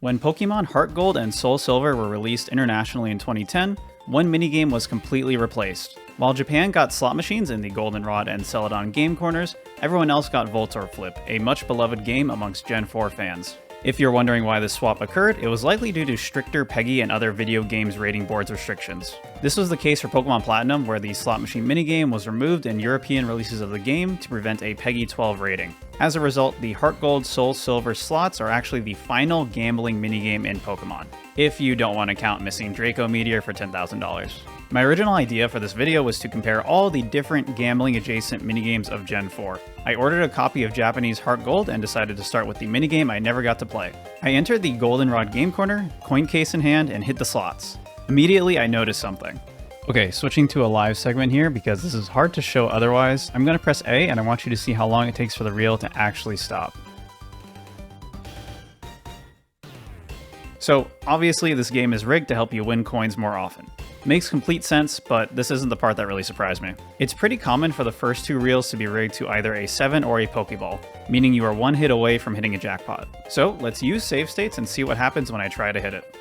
When Pokemon HeartGold and SoulSilver were released internationally in 2010, one minigame was completely replaced. While Japan got slot machines in the Goldenrod and Celadon game corners, everyone else got Voltorb Flip, a much beloved game amongst Gen 4 fans. If you're wondering why this swap occurred, it was likely due to stricter PEGI and other video games rating boards restrictions. This was the case for Pokemon Platinum, where the slot machine minigame was removed in European releases of the game to prevent a PEGI 12 rating. As a result, the HeartGold SoulSilver slots are actually the final gambling minigame in Pokemon, if you don't want to count missing Draco Meteor for $10,000. My original idea for this video was to compare all the different gambling adjacent minigames of Gen 4. I ordered a copy of Japanese HeartGold and decided to start with the minigame I never got to play. I entered the Goldenrod game corner, coin case in hand, and hit the slots. Immediately I noticed something. Okay, switching to a live segment here because this is hard to show otherwise. I'm gonna press A and I want you to see how long it takes for the reel to actually stop. So obviously this game is rigged to help you win coins more often. Makes complete sense, but this isn't the part that really surprised me. It's pretty common for the first two reels to be rigged to either a 7 or a Pokeball, meaning you are one hit away from hitting a jackpot. So let's use save states and see what happens when I try to hit it.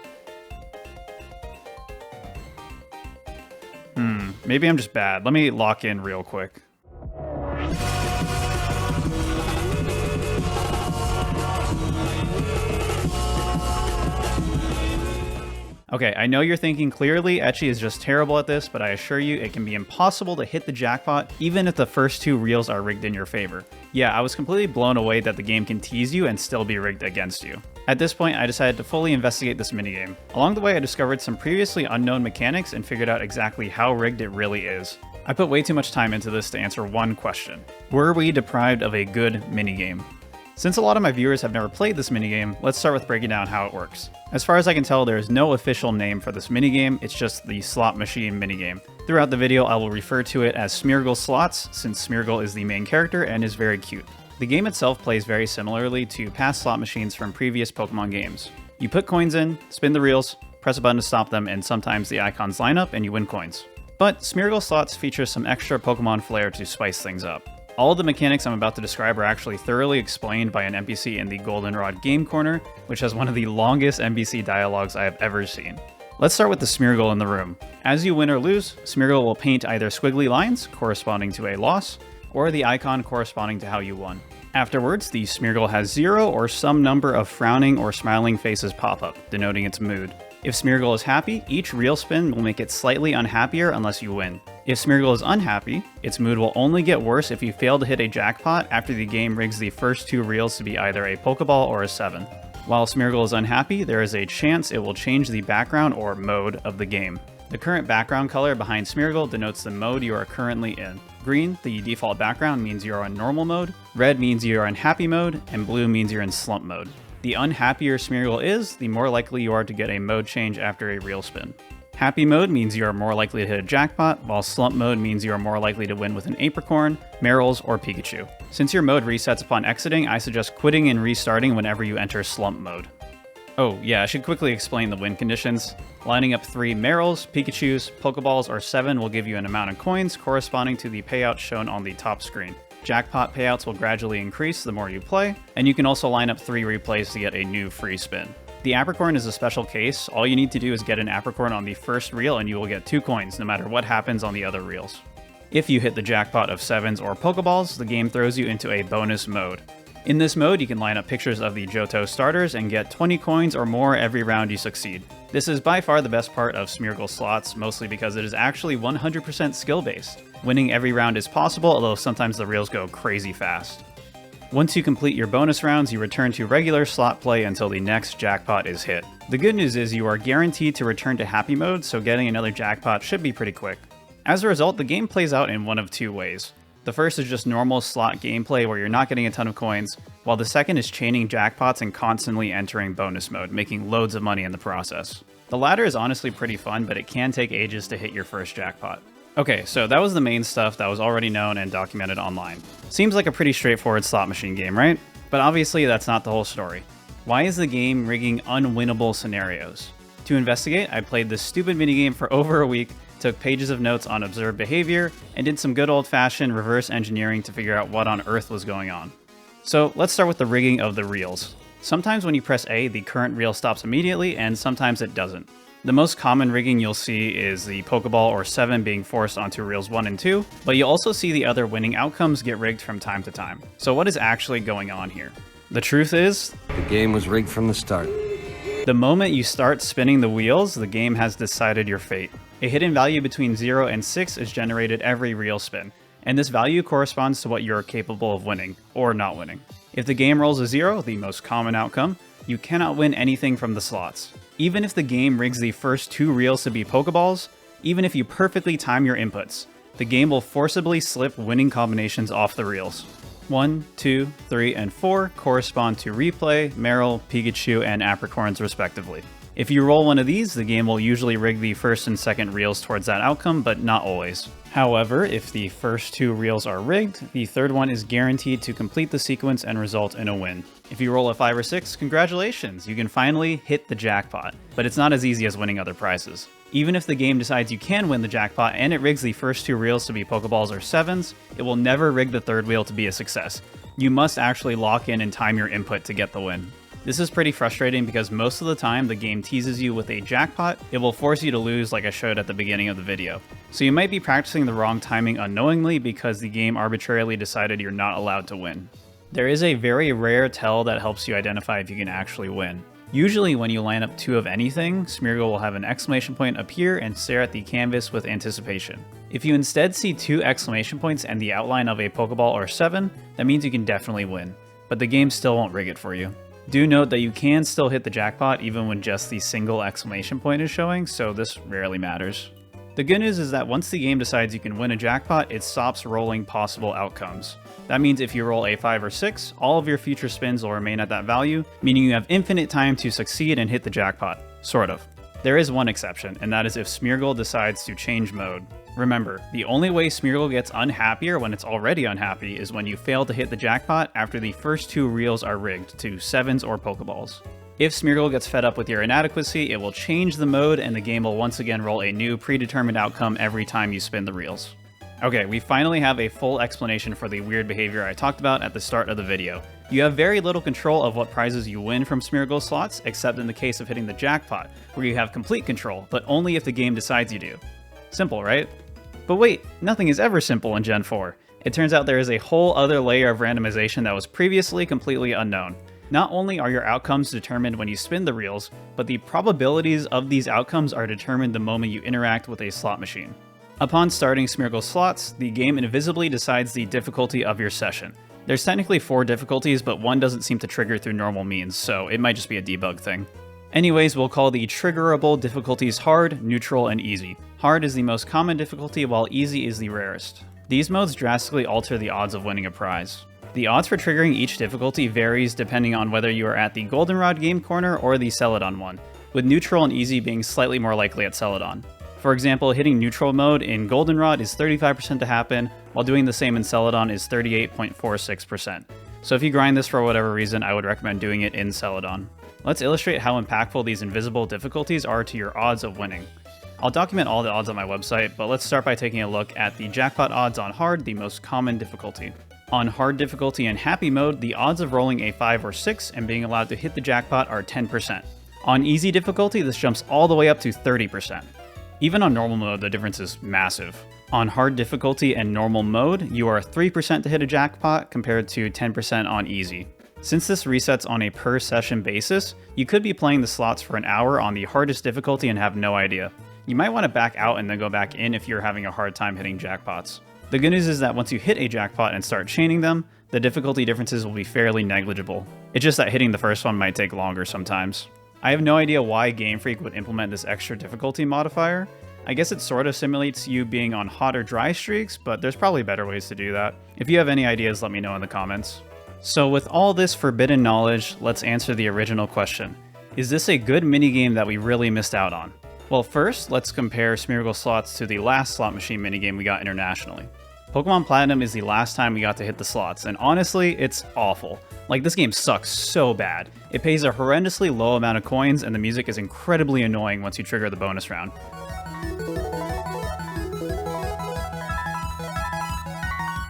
Maybe I'm just bad. Let me lock in real quick. Okay, I know you're thinking clearly Etchy is just terrible at this, but I assure you it can be impossible to hit the jackpot even if the first two reels are rigged in your favor. Yeah, I was completely blown away that the game can tease you and still be rigged against you. At this point, I decided to fully investigate this minigame. Along the way, I discovered some previously unknown mechanics and figured out exactly how rigged it really is. I put way too much time into this to answer one question. Were we deprived of a good minigame? Since a lot of my viewers have never played this minigame, let's start with breaking down how it works. As far as I can tell, there is no official name for this minigame, it's just the slot machine minigame. Throughout the video, I will refer to it as Smeargle Slots, since Smeargle is the main character and is very cute. The game itself plays very similarly to past slot machines from previous Pokemon games. You put coins in, spin the reels, press a button to stop them, and sometimes the icons line up and you win coins. But Smeargle Slots features some extra Pokemon flair to spice things up. All of the mechanics I'm about to describe are actually thoroughly explained by an NPC in the Goldenrod game corner, which has one of the longest NPC dialogues I have ever seen. Let's start with the Smeargle in the room. As you win or lose, Smeargle will paint either squiggly lines, corresponding to a loss, or the icon corresponding to how you won. Afterwards, the Smeargle has 0 or some number of frowning or smiling faces pop up, denoting its mood. If Smeargle is happy, each reel spin will make it slightly unhappier unless you win. If Smeargle is unhappy, its mood will only get worse if you fail to hit a jackpot after the game rigs the first two reels to be either a Pokeball or a 7. While Smeargle is unhappy, there is a chance it will change the background or mode of the game. The current background color behind Smeargle denotes the mode you are currently in. Green, the default background, means you are in normal mode, red means you are in happy mode, and blue means you're in slump mode. The unhappier Smeargle is, the more likely you are to get a mode change after a reel spin. Happy mode means you are more likely to hit a jackpot, while slump mode means you are more likely to win with an Apricorn, Marils, or Pikachu. Since your mode resets upon exiting, I suggest quitting and restarting whenever you enter slump mode. Oh yeah, I should quickly explain the win conditions. Lining up 3 Marils, Pikachus, Pokeballs, or 7 will give you an amount of coins corresponding to the payout shown on the top screen. Jackpot payouts will gradually increase the more you play, and you can also line up 3 replays to get a new free spin. The Apricorn is a special case. All you need to do is get an Apricorn on the first reel and you will get 2 coins no matter what happens on the other reels. If you hit the jackpot of 7s or Pokeballs, the game throws you into a bonus mode. In this mode, you can line up pictures of the Johto starters and get 20 coins or more every round you succeed. This is by far the best part of Smeargle Slots, mostly because it is actually 100% skill-based. Winning every round is possible, although sometimes the reels go crazy fast. Once you complete your bonus rounds, you return to regular slot play until the next jackpot is hit. The good news is you are guaranteed to return to happy mode, so getting another jackpot should be pretty quick. As a result, the game plays out in one of 2 ways. The first is just normal slot gameplay where you're not getting a ton of coins, while the second is chaining jackpots and constantly entering bonus mode, making loads of money in the process. The latter is honestly pretty fun, but it can take ages to hit your first jackpot. Okay, so that was the main stuff that was already known and documented online. Seems like a pretty straightforward slot machine game, right? But obviously that's not the whole story. Why is the game rigging unwinnable scenarios? To investigate, I played this stupid minigame for over a week, took pages of notes on observed behavior, and did some good old-fashioned reverse engineering to figure out what on earth was going on. So let's start with the rigging of the reels. Sometimes when you press A, the current reel stops immediately, and sometimes it doesn't. The most common rigging you'll see is the Pokeball or 7 being forced onto reels 1 and 2, but you'll also see the other winning outcomes get rigged from time to time. So what is actually going on here? The truth is, the game was rigged from the start. The moment you start spinning the wheels, the game has decided your fate. A hidden value between 0 and 6 is generated every reel spin, and this value corresponds to what you're capable of winning, or not winning. If the game rolls a 0, the most common outcome, you cannot win anything from the slots. Even if the game rigs the first 2 reels to be Pokeballs, even if you perfectly time your inputs, the game will forcibly slip winning combinations off the reels. 1, 2, 3, and 4 correspond to Replay, Meryl, Pikachu, and Apricorns respectively. If you roll one of these, the game will usually rig the first and second reels towards that outcome, but not always. However, if the first 2 reels are rigged, the third one is guaranteed to complete the sequence and result in a win. If you roll a 5 or 6, congratulations, you can finally hit the jackpot, but it's not as easy as winning other prizes. Even if the game decides you can win the jackpot and it rigs the first 2 reels to be Pokeballs or 7s, it will never rig the third wheel to be a success. You must actually lock in and time your input to get the win. This is pretty frustrating because most of the time the game teases you with a jackpot, it will force you to lose like I showed at the beginning of the video. So you might be practicing the wrong timing unknowingly because the game arbitrarily decided you're not allowed to win. There is a very rare tell that helps you identify if you can actually win. Usually when you line up 2 of anything, Smeargle will have an exclamation point appear and stare at the canvas with anticipation. If you instead see 2 exclamation points and the outline of a Pokeball or 7, that means you can definitely win, but the game still won't rig it for you. Do note that you can still hit the jackpot even when just the single exclamation point is showing, so this rarely matters. The good news is that once the game decides you can win a jackpot, it stops rolling possible outcomes. That means if you roll a 5 or 6, all of your future spins will remain at that value, meaning you have infinite time to succeed and hit the jackpot. Sort of. There is one exception, and that is if Smeargle decides to change mode. Remember, the only way Smeargle gets unhappier when it's already unhappy is when you fail to hit the jackpot after the first 2 reels are rigged to 7s or Pokeballs. If Smeargle gets fed up with your inadequacy, it will change the mode and the game will once again roll a new predetermined outcome every time you spin the reels. Okay, we finally have a full explanation for the weird behavior I talked about at the start of the video. You have very little control of what prizes you win from Smeargle slots, except in the case of hitting the jackpot, where you have complete control, but only if the game decides you do. Simple, right? But wait, nothing is ever simple in Gen 4. It turns out there is a whole other layer of randomization that was previously completely unknown. Not only are your outcomes determined when you spin the reels, but the probabilities of these outcomes are determined the moment you interact with a slot machine. Upon starting Smeargle slots, the game invisibly decides the difficulty of your session. There's technically 4 difficulties, but one doesn't seem to trigger through normal means, so it might just be a debug thing. Anyways, we'll call the triggerable difficulties hard, neutral, and easy. Hard is the most common difficulty, while easy is the rarest. These modes drastically alter the odds of winning a prize. The odds for triggering each difficulty varies depending on whether you are at the Goldenrod game corner or the Celadon one, with neutral and easy being slightly more likely at Celadon. For example, hitting neutral mode in Goldenrod is 35% to happen, while doing the same in Celadon is 38.46%. So if you grind this for whatever reason, I would recommend doing it in Celadon. Let's illustrate how impactful these invisible difficulties are to your odds of winning. I'll document all the odds on my website, but let's start by taking a look at the jackpot odds on hard, the most common difficulty. On hard difficulty and happy mode, the odds of rolling a 5 or 6 and being allowed to hit the jackpot are 10%. On easy difficulty, this jumps all the way up to 30%. Even on normal mode, the difference is massive. On hard difficulty and normal mode, you are 3% to hit a jackpot compared to 10% on easy. Since this resets on a per session basis, you could be playing the slots for an hour on the hardest difficulty and have no idea. You might want to back out and then go back in if you're having a hard time hitting jackpots. The good news is that once you hit a jackpot and start chaining them, the difficulty differences will be fairly negligible. It's just that hitting the first one might take longer sometimes. I have no idea why Game Freak would implement this extra difficulty modifier. I guess it sort of simulates you being on hot or dry streaks, but there's probably better ways to do that. If you have any ideas, let me know in the comments. So with all this forbidden knowledge, let's answer the original question. Is this a good minigame that we really missed out on? Well, first, let's compare Smeargle slots to the last slot machine minigame we got internationally. Pokemon Platinum is the last time we got to hit the slots, and honestly, it's awful. Like, this game sucks so bad. It pays a horrendously low amount of coins, and the music is incredibly annoying once you trigger the bonus round.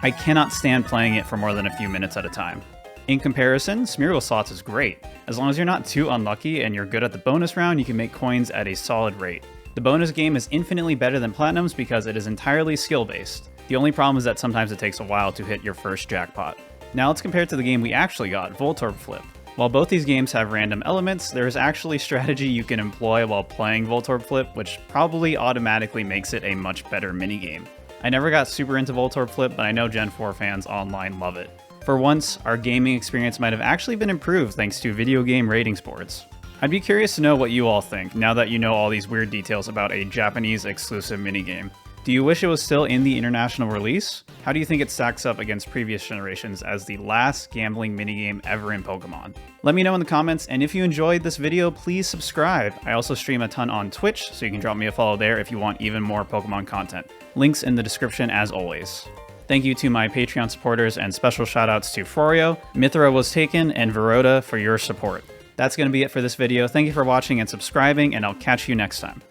I cannot stand playing it for more than a few minutes at a time. In comparison, Smeargle Slots is great. As long as you're not too unlucky and you're good at the bonus round, you can make coins at a solid rate. The bonus game is infinitely better than Platinum's because it is entirely skill-based. The only problem is that sometimes it takes a while to hit your first jackpot. Now let's compare it to the game we actually got, Voltorb Flip. While both these games have random elements, there is actually strategy you can employ while playing Voltorb Flip, which probably automatically makes it a much better minigame. I never got super into Voltorb Flip, but I know Gen 4 fans online love it. For once, our gaming experience might have actually been improved thanks to video game ratings boards. I'd be curious to know what you all think, now that you know all these weird details about a Japanese exclusive minigame. Do you wish it was still in the international release? How do you think it stacks up against previous generations as the last gambling minigame ever in Pokemon? Let me know in the comments, and if you enjoyed this video, please subscribe. I also stream a ton on Twitch, so you can drop me a follow there if you want even more Pokemon content. Links in the description as always. Thank you to my Patreon supporters, and special shoutouts to Froyo, Mithra Was Taken, and Verota for your support. That's going to be it for this video. Thank you for watching and subscribing, and I'll catch you next time.